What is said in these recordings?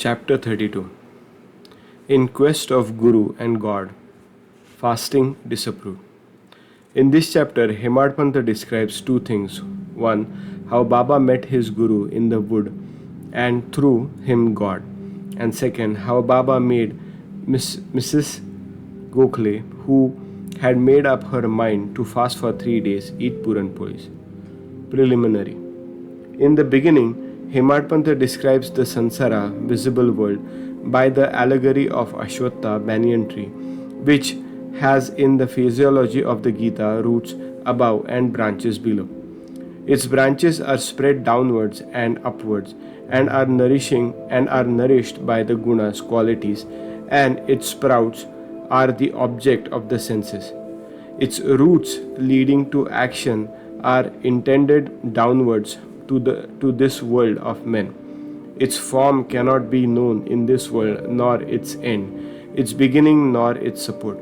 Chapter 32. In Quest of Guru and God, Fasting Disapproved. In this chapter, Hemadpanta describes two things. One, how Baba met his Guru in the wood and through him God. And second, how Baba made Mrs. Gokhale, who had made up her mind to fast for 3 days, eat Puran Polis. Preliminary. In the beginning, Hemadpanta describes the Sansara, visible world, by the allegory of Ashwatha banyan tree, which has in the physiology of the Gita roots above and branches below. Its branches are spread downwards and upwards and are nourished by the gunas qualities, and its sprouts are the object of the senses. Its roots leading to action are intended downwards to this world of men. Its form cannot be known in this world, nor its end, its beginning nor its support.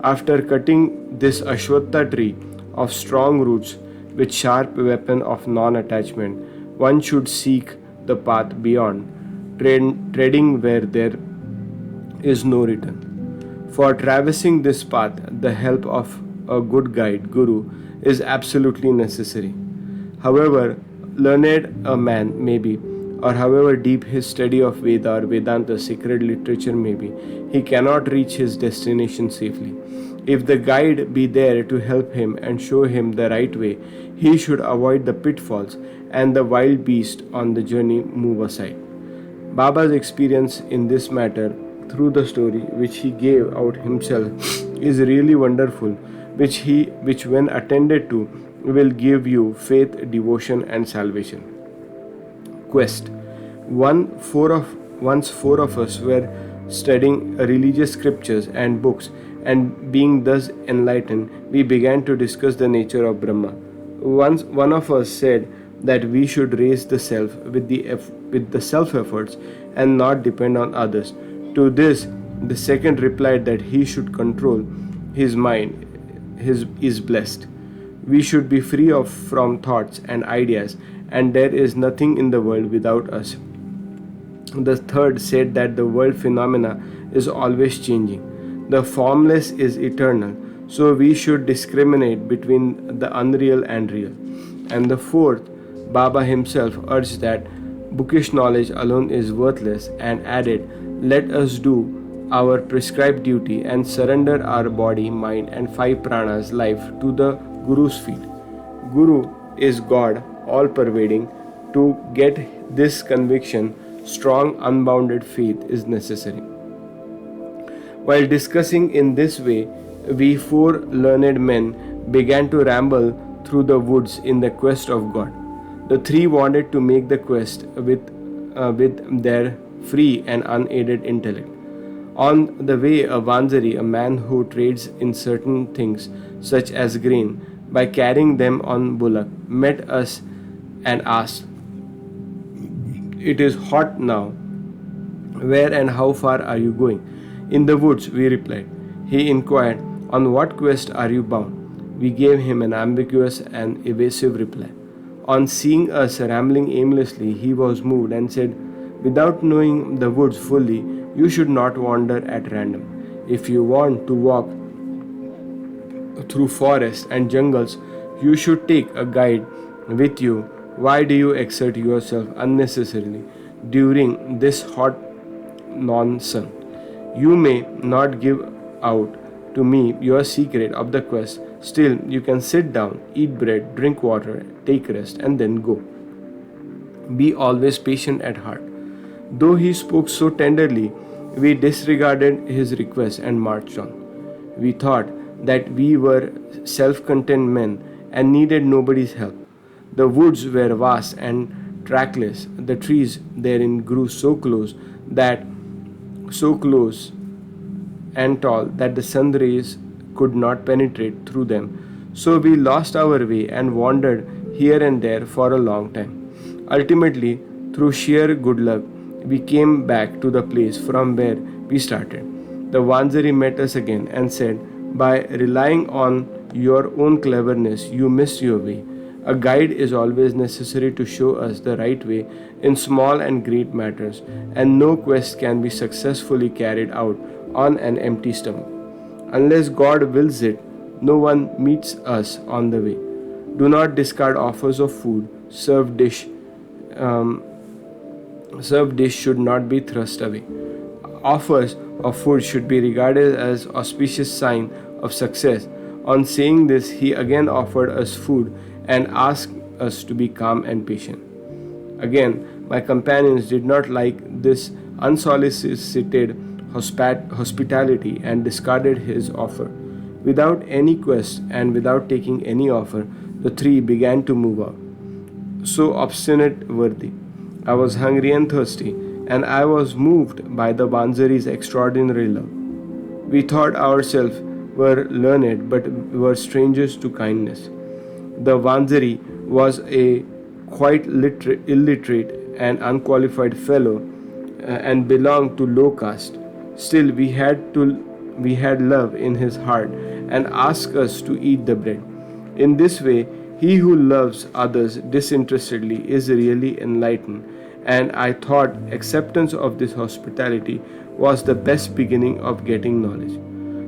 After cutting this Ashwatha tree of strong roots with sharp weapon of non-attachment, one should seek the path beyond, treading where there is no return. For traversing this path, the help of a good guide, Guru, is absolutely necessary. However learned a man may be, or however deep his study of Veda or Vedanta sacred literature may be, he cannot reach his destination safely. If the guide be there to help him and show him the right way, he should avoid the pitfalls and the wild beasts on the journey move aside. Baba's experience in this matter through the story which he gave out himself is really wonderful, which when attended to will give you faith, devotion and salvation. Quest. Once four of us were studying religious scriptures and books, and being thus enlightened, we began to discuss the nature of Brahma. Once one of us said that we should raise the self with the self efforts and not depend on others. To this, the second replied that he should control his mind is blessed. We should be free from thoughts and ideas, and there is nothing in the world without us. The third said that the world phenomena is always changing. The formless is eternal, so we should discriminate between the unreal and real. And the fourth, Baba himself urged that bookish knowledge alone is worthless and added, let us do our prescribed duty and surrender our body, mind and 5 pranas life to the Guru's feet. Guru is God, all-pervading. To get this conviction, strong, unbounded faith is necessary. While discussing in this way, we 4 learned men began to ramble through the woods in the quest of God. The 3 wanted to make the quest with their free and unaided intellect. On the way, a Vanzari, a man who trades in certain things such as grain, by carrying them on bullock, met us and asked, "It is hot now. Where and how far are you going?" "In the woods," we replied. He inquired, "On what quest are you bound?" We gave him an ambiguous and evasive reply. On seeing us rambling aimlessly, he was moved and said, "Without knowing the woods fully, you should not wander at random. If you want to walk through forests and jungles, you should take a guide with you. Why do you exert yourself unnecessarily during this hot non-sun? You may not give out to me your secret of the quest. Still, you can sit down, eat bread, drink water, take rest, and then go. Be always patient at heart." Though he spoke so tenderly, we disregarded his request and marched on. We thought that we were self-content men and needed nobody's help. The woods were vast and trackless. The trees therein grew so close and tall that the sun rays could not penetrate through them. So we lost our way and wandered here and there for a long time. Ultimately, through sheer good luck, we came back to the place from where we started. The Vanzari met us again and said, "By relying on your own cleverness, you missed your way. A guide is always necessary to show us the right way in small and great matters, and no quest can be successfully carried out on an empty stomach. Unless God wills it, no one meets us on the way. Do not discard offers of food. Um, served dish should not be thrust away. Offers of food should be regarded as auspicious sign of success. On saying this, he again offered us food and asked us to be calm and patient. Again, my companions did not like this unsolicited hospitality and discarded his offer. Without any quest and without taking any offer, the three began to move out. So obstinate were they. I was hungry and thirsty, and I was moved by the Banzari's extraordinary love. We thought ourselves were learned, but were strangers to kindness. The Vanzari was a quite illiterate and unqualified fellow and belonged to low caste. Still, we had love in his heart and asked us to eat the bread. In this way, he who loves others disinterestedly is really enlightened, and I thought acceptance of this hospitality was the best beginning of getting knowledge.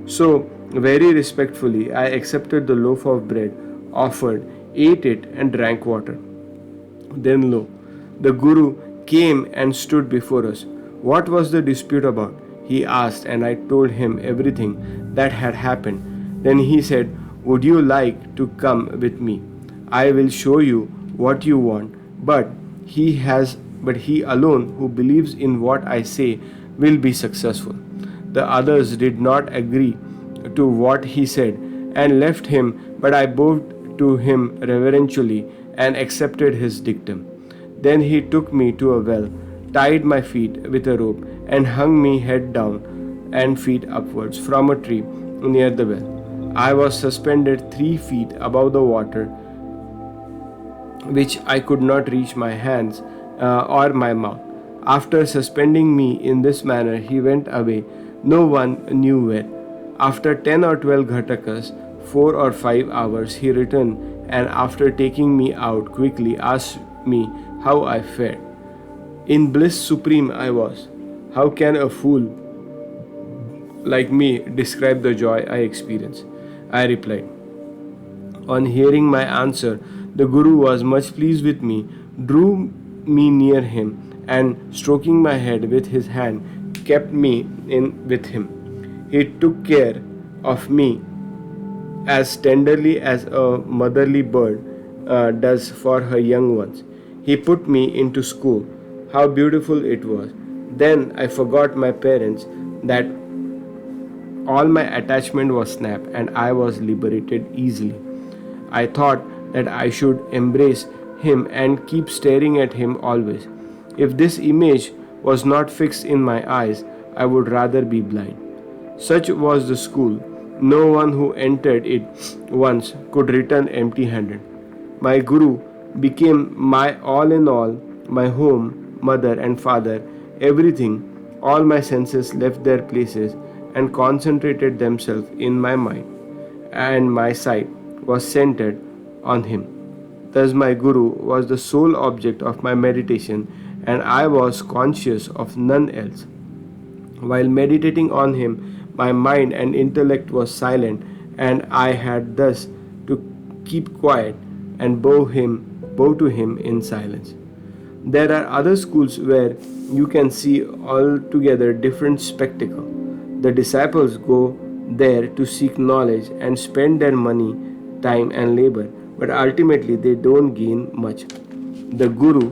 So, very respectfully, I accepted the loaf of bread offered, ate it, and drank water. Then lo, the Guru came and stood before us. What was the dispute about? He asked, and I told him everything that had happened. Then he said, would you like to come with me? I will show you what you want, but he alone who believes in what I say will be successful. The others did not agree to what he said and left him, but I bowed to him reverentially and accepted his dictum. Then he took me to a well, tied my feet with a rope, and hung me head down and feet upwards from a tree near the well. I was suspended 3 feet above the water, which I could not reach my hands or my mouth. After suspending me in this manner, he went away, no one knew where. After 10 or 12 ghatakas, 4 or 5 hours, he returned, and after taking me out quickly asked me how I fared. In bliss supreme I was. How can a fool like me describe the joy I experienced? I replied. On hearing my answer, the Guru was much pleased with me, drew me near him, and stroking my head with his hand, kept me in with him. He took care of me as tenderly as a motherly bird does for her young ones. He put me into school. How beautiful it was. Then I forgot my parents, that all my attachment was snapped, and I was liberated easily. I thought that I should embrace him and keep staring at him always. If this image was not fixed in my eyes, I would rather be blind. Such was the school. No one who entered it once could return empty handed. My Guru became my all in all, my home, mother, and father, everything. All my senses left their places and concentrated themselves in my mind, and my sight was centered on him. Thus, my Guru was the sole object of my meditation, and I was conscious of none else. While meditating on him, my mind and intellect was silent, and I had thus to keep quiet and bow to him in silence. There are other schools where you can see altogether different spectacle. The disciples go there to seek knowledge and spend their money, time, and labor, but ultimately they don't gain much. The Guru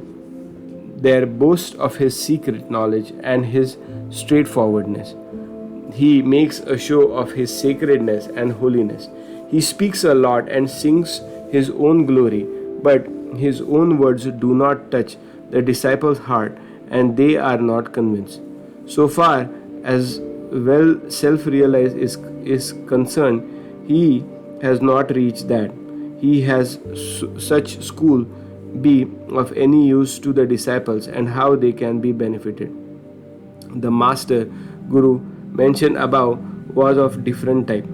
there boasts of his secret knowledge and his straightforwardness. He makes a show of his sacredness and holiness. He speaks a lot and sings his own glory, but his own words do not touch the disciples' heart, and they are not convinced. So far as well self-realized is concerned, he has not reached that. He has such school be of any use to the disciples and how they can be benefited. The master Guru mentioned above was of different type,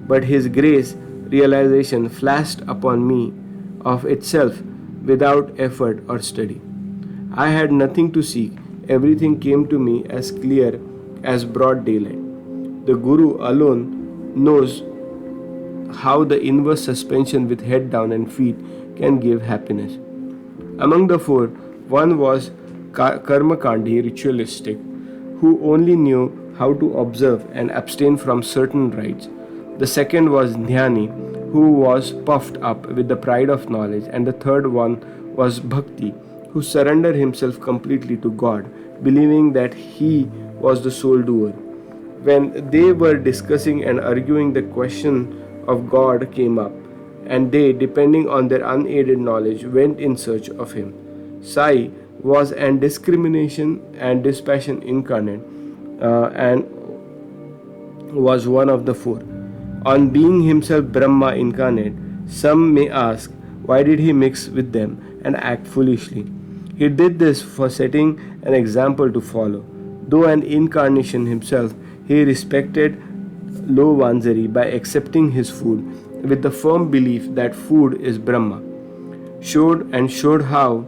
but his grace realization flashed upon me of itself without effort or study. I had nothing to seek, everything came to me as clear as broad daylight. The Guru alone knows how the inverse suspension with head down and feet can give happiness. Among the four, one was Karmakandi, ritualistic, who only knew how to observe and abstain from certain rites. The second was Dhyani, who was puffed up with the pride of knowledge. And the third one was Bhakti, who surrendered himself completely to God, believing that he was the sole doer. When they were discussing and arguing, the question of God came up, and they, depending on their unaided knowledge, went in search of him. Sai was an discrimination and dispassion incarnate, and was one of the four. On being himself Brahma incarnate, some may ask, why did he mix with them and act foolishly? He did this for setting an example to follow. Though an incarnation himself, he respected low Vanzari by accepting his food with the firm belief that food is Brahma. Showed how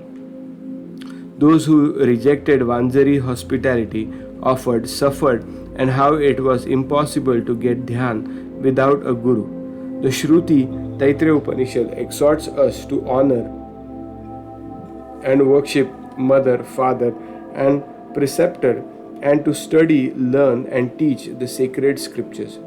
those who rejected Vanzari hospitality offered suffered, and how it was impossible to get dhyan without a guru. The Shruti Taittiriya Upanishad exhorts us to honor and worship mother, father, and preceptor, and to study, learn, and teach the sacred scriptures.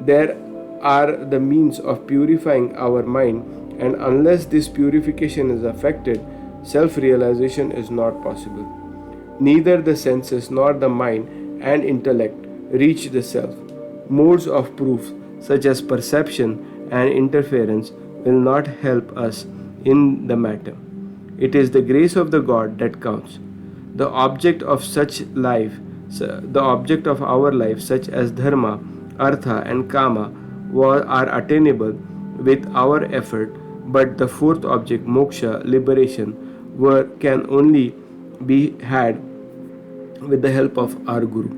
There are the means of purifying our mind, and unless this purification is affected, self-realization is not possible. Neither the senses nor the mind and intellect reach the self. Modes of proof such as perception and interference will not help us in the matter. It is the grace of the God that counts. The object of our life, such as dharma, artha, and kama, are attainable with our effort, but the fourth object, moksha, liberation, can only be had with the help of our Guru.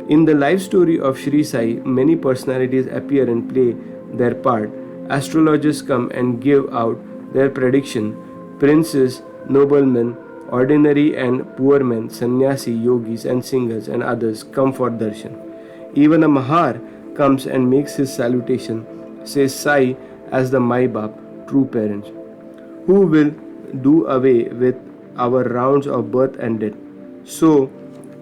In the life story of Shri Sai, many personalities appear and play their part. Astrologers come and give out their prediction. Princes, noblemen, ordinary and poor men, sannyasi, yogis, and singers, and others come for darshan. Even a mahar comes and makes his salutation, says Sai as the Maibab, true parents, who will do away with our rounds of birth and death. So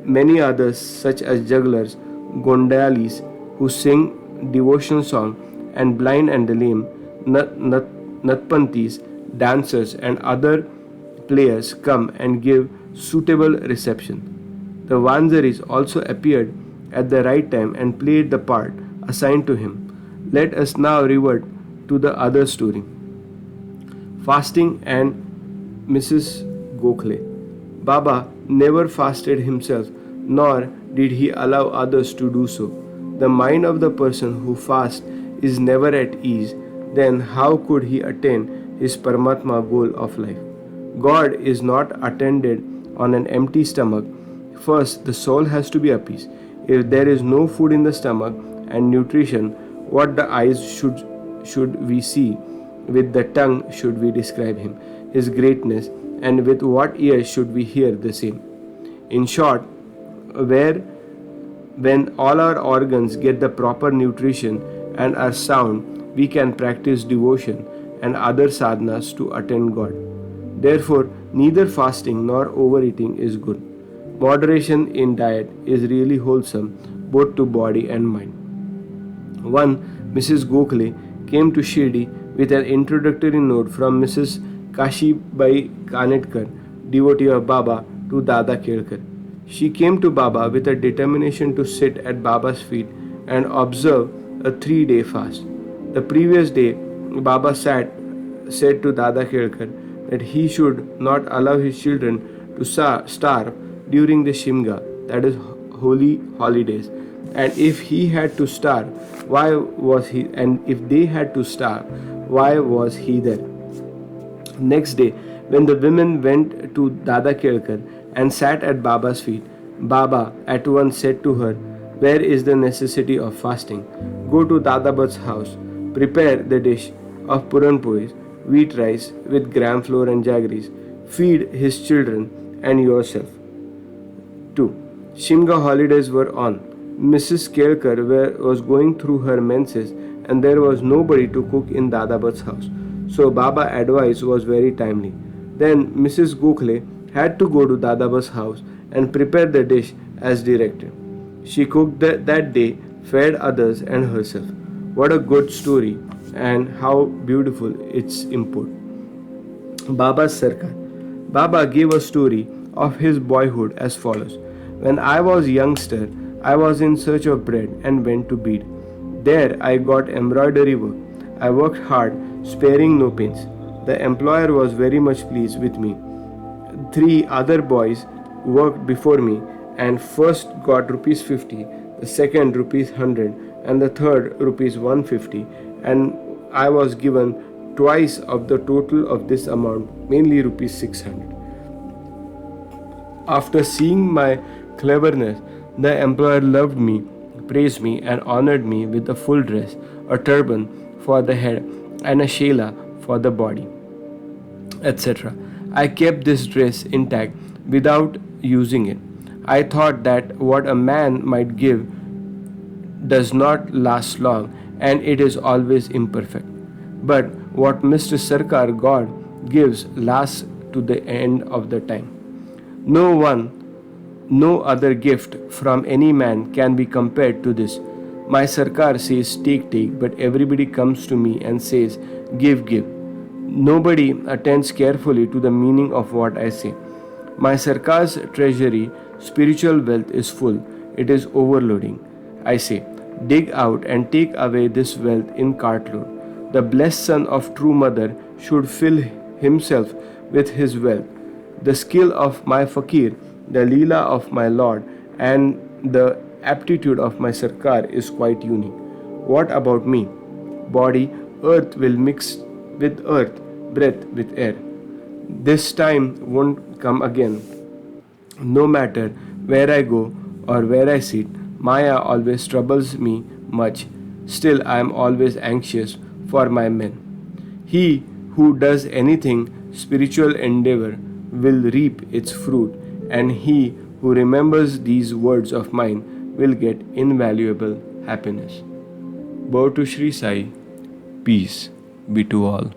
many others, such as jugglers, gondalis, who sing devotional song, and blind and the lame, natpantis, dancers, and other players come and give suitable reception. The Vanzaris also appeared at the right time and played the part assigned to him. Let us now revert to the other story. Fasting and Mrs. Gokhale. Baba never fasted himself, nor did he allow others to do so. The mind of the person who fasts is never at ease. Then how could he attain his Paramatma goal of life? God is not attended on an empty stomach. First, the soul has to be appeased. If there is no food in the stomach and nutrition, what the eyes should we see? With the tongue should we describe him, his greatness, and with what ears should we hear the same? In short, when all our organs get the proper nutrition and are sound, we can practice devotion and other sadhanas to attain God. Therefore, neither fasting nor overeating is good. Moderation in diet is really wholesome, both to body and mind. One Mrs. Gokhale came to Shirdi with an introductory note from Mrs. Kashibai Kanetkar, devotee of Baba, to Dada Kelkar. She came to Baba with a determination to sit at Baba's feet and observe a 3-day fast. The previous day, Baba said to Dada Kelkar that he should not allow his children to starve during the Shimga, that is holy holidays. And if he had to starve, why was he? And if they had to starve, why was he there? Next day, when the women went to Dada Kelkar and sat at Baba's feet, Baba at once said to her, "Where is the necessity of fasting? Go to Dada Bhat's house, prepare the dish of Puran Pois, wheat rice with gram flour and jaggeries. Feed his children and yourself. 2. Shimga holidays were on. Mrs. Kelkar was going through her menses and there was nobody to cook in Dadabat's house. So Baba advice was very timely. Then Mrs. Gokhale had to go to Dadabat's house and prepare the dish as directed. She cooked that day, fed others and herself. What a good story and how beautiful its import. Baba's Sarkar. Baba gave a story of his boyhood as follows. When I was youngster, I was in search of bread and went to Bede. There I got embroidery work. I worked hard, sparing no pains. The employer was very much pleased with me. 3 other boys worked before me and first got rupees 50, the second rupees 100 and the third rupees 150, and I was given twice of the total of this amount, mainly rupees 600. After seeing my cleverness, the employer loved me, praised me, and honored me with a full dress, a turban for the head, and a shela for the body, etc. I kept this dress intact without using it. I thought that what a man might give does not last long and it is always imperfect. But what Mr. Sarkar God gives lasts to the end of the time. No other gift from any man can be compared to this. My Sarkar says take, but everybody comes to me and says give. Nobody attends carefully to the meaning of what I say. My Sarkar's treasury, spiritual wealth is full. It is overloading. I say, dig out and take away this wealth in cartload. The blessed son of true mother should fill himself with his wealth. The skill of my fakir, the leela of my lord, and the aptitude of my Sarkar is quite unique. What about me? Body, earth will mix with earth, breath with air. This time won't come again. No matter where I go or where I sit, Maya always troubles me much. Still, I am always anxious for my men. He who does anything spiritual endeavor will reap its fruit, and he who remembers these words of mine will get invaluable happiness. Bow to Shri Sai. Peace be to all.